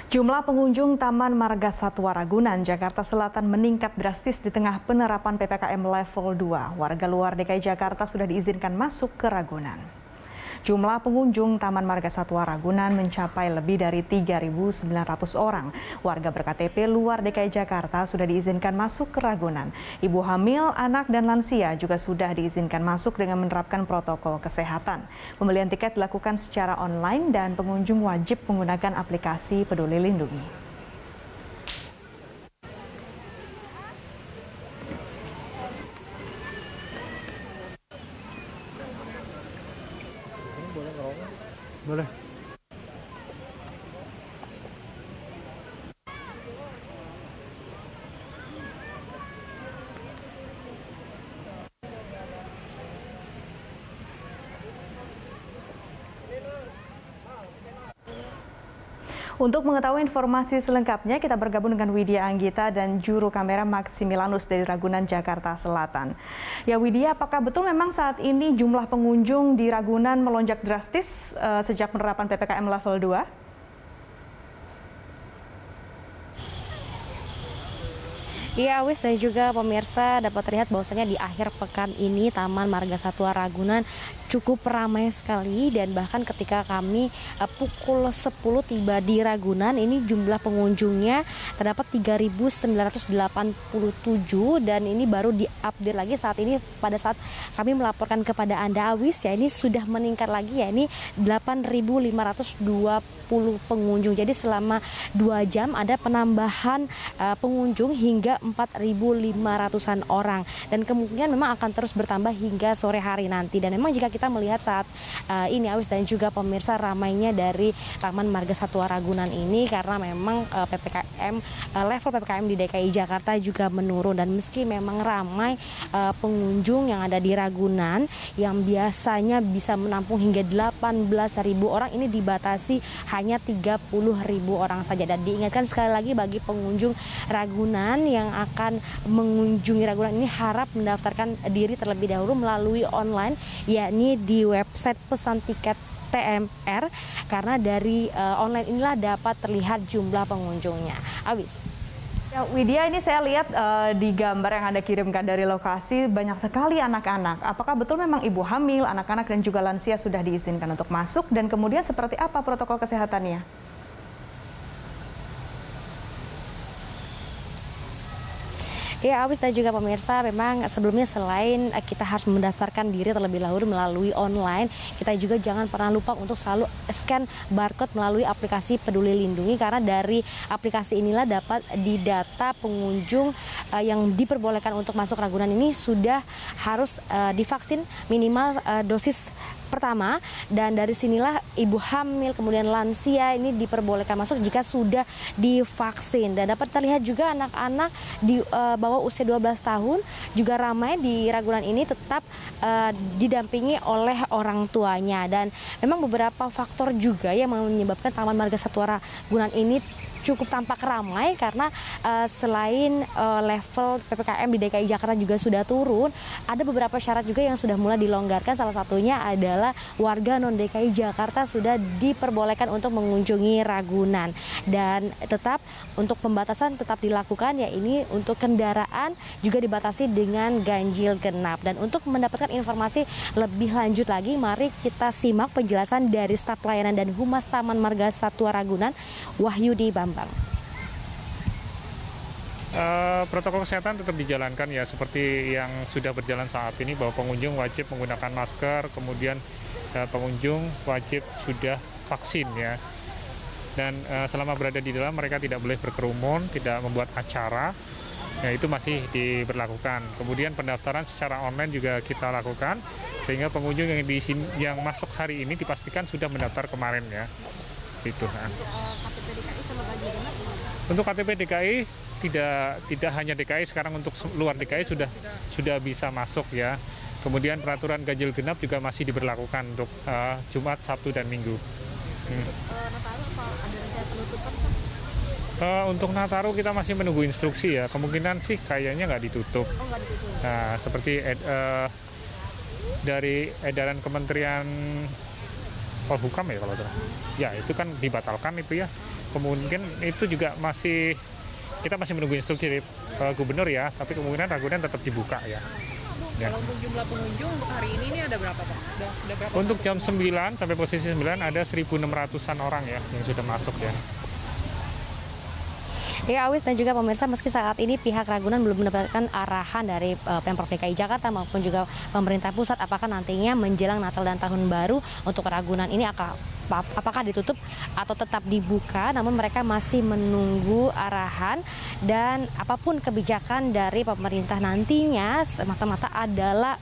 Jumlah pengunjung Taman Marga Satwa Ragunan, Jakarta Selatan meningkat drastis di tengah penerapan PPKM level 2. Warga luar DKI Jakarta sudah diizinkan masuk ke Ragunan. Jumlah pengunjung Taman Marga Satwa Ragunan mencapai lebih dari 3.900 orang. Warga berKTP luar DKI Jakarta sudah diizinkan masuk ke Ragunan. Ibu hamil, anak, dan lansia juga sudah diizinkan masuk dengan menerapkan protokol kesehatan. Pembelian tiket dilakukan secara online dan pengunjung wajib menggunakan aplikasi Peduli Lindungi. Boleh. Untuk mengetahui informasi selengkapnya, kita bergabung dengan Widya Anggita dan juru kamera Maximilanus dari Ragunan, Jakarta Selatan. Ya Widya, apakah betul memang saat ini jumlah pengunjung di Ragunan melonjak drastis sejak penerapan PPKM level 2? Iya, Awis dan juga pemirsa dapat terlihat bahwasanya di akhir pekan ini Taman Marga Satwa Ragunan cukup ramai sekali, dan bahkan ketika kami pukul 10 tiba di Ragunan, ini jumlah pengunjungnya terdapat 3.987, dan ini baru diupdate lagi saat ini pada saat kami melaporkan kepada Anda, Awis, ya ini sudah meningkat lagi, ya ini 8.520 pengunjung. Jadi selama 2 jam ada penambahan pengunjung hingga 4.500-an orang, dan kemungkinan memang akan terus bertambah hingga sore hari nanti. Dan memang jika kita melihat saat ini, Awis dan juga pemirsa, ramainya dari Taman Marga Satwa Ragunan ini karena memang level PPKM di DKI Jakarta juga menurun, dan meski memang ramai pengunjung yang ada di Ragunan yang biasanya bisa menampung hingga 18.000 orang, ini dibatasi hanya 30.000 orang saja. Dan diingatkan sekali lagi bagi pengunjung Ragunan yang akan mengunjungi Ragunan ini harap mendaftarkan diri terlebih dahulu melalui online, yakni di website pesan tiket TMR, karena dari online inilah dapat terlihat jumlah pengunjungnya. Awis. Ya, Widya, ini saya lihat di gambar yang Anda kirimkan dari lokasi banyak sekali anak-anak. Apakah betul memang ibu hamil, anak-anak dan juga lansia sudah diizinkan untuk masuk, dan kemudian seperti apa protokol kesehatannya? Ya, Awis dan juga pemirsa, memang sebelumnya selain kita harus mendaftarkan diri terlebih dahulu melalui online, kita juga jangan pernah lupa untuk selalu scan barcode melalui aplikasi Peduli Lindungi, karena dari aplikasi inilah dapat didata pengunjung yang diperbolehkan untuk masuk Ragunan ini sudah harus divaksin minimal dosis pertama, dan dari sinilah ibu hamil kemudian lansia ini diperbolehkan masuk jika sudah divaksin. Dan dapat terlihat juga anak-anak di bawah usia 12 tahun juga ramai di Ragunan ini, tetap didampingi oleh orang tuanya. Dan memang beberapa faktor juga yang menyebabkan Taman Marga Satwa Ragunan ini cukup tampak ramai, karena selain level PPKM di DKI Jakarta juga sudah turun, ada beberapa syarat juga yang sudah mulai dilonggarkan. Salah satunya adalah warga non-DKI Jakarta sudah diperbolehkan untuk mengunjungi Ragunan, dan tetap untuk pembatasan tetap dilakukan, ya ini untuk kendaraan juga dibatasi dengan ganjil genap. Dan untuk mendapatkan informasi lebih lanjut lagi, mari kita simak penjelasan dari staf pelayanan dan Humas Taman Marga Satwa Ragunan, Wahyudi Bambang. Protokol kesehatan tetap dijalankan, ya seperti yang sudah berjalan saat ini, bahwa pengunjung wajib menggunakan masker, kemudian pengunjung wajib sudah vaksin, ya. Dan selama berada di dalam mereka tidak boleh berkerumun, tidak membuat acara, ya itu masih diberlakukan. Kemudian pendaftaran secara online juga kita lakukan, sehingga pengunjung yang masuk hari ini dipastikan sudah mendaftar kemarin, ya. Itu kan. KTP DKI sama ganjil genap gimana? Untuk KTP DKI tidak hanya DKI, sekarang untuk luar DKI sudah bisa masuk, ya. Kemudian peraturan ganjil genap juga masih diberlakukan untuk Jumat, Sabtu, dan Minggu. Nataru apa ada rencana penutupan? Untuk Nataru kita masih menunggu instruksi, ya. Kemungkinan sih kayaknya nggak ditutup. Oh, nggak ditutup. Nah, seperti dari edaran Kementerian Polhukam, ya kalau itu. Ya itu kan dibatalkan itu, ya. Kemungkinan itu juga kita masih menunggu instruksi dari gubernur ya, tapi kemungkinan Ragunan tetap dibuka ya. Kalau untuk jumlah pengunjung untuk hari ini ada berapa Pak? Udah berapa? Untuk jam 9 sampai posisi 9 ada 1.600-an orang ya yang sudah masuk ya. Ya Awis dan juga pemirsa, meski saat ini pihak Ragunan belum mendapatkan arahan dari Pemprov DKI Jakarta maupun juga pemerintah pusat apakah nantinya menjelang Natal dan Tahun Baru untuk Ragunan ini apakah ditutup atau tetap dibuka, namun mereka masih menunggu arahan dan apapun kebijakan dari pemerintah nantinya semata-mata adalah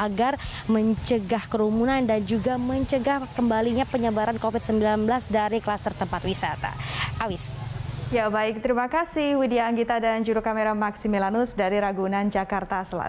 agar mencegah kerumunan dan juga mencegah kembalinya penyebaran COVID-19 dari klaster tempat wisata. Awis. Ya baik, terima kasih Widya Anggita dan juru kamera Maximilianus dari Ragunan, Jakarta Selatan.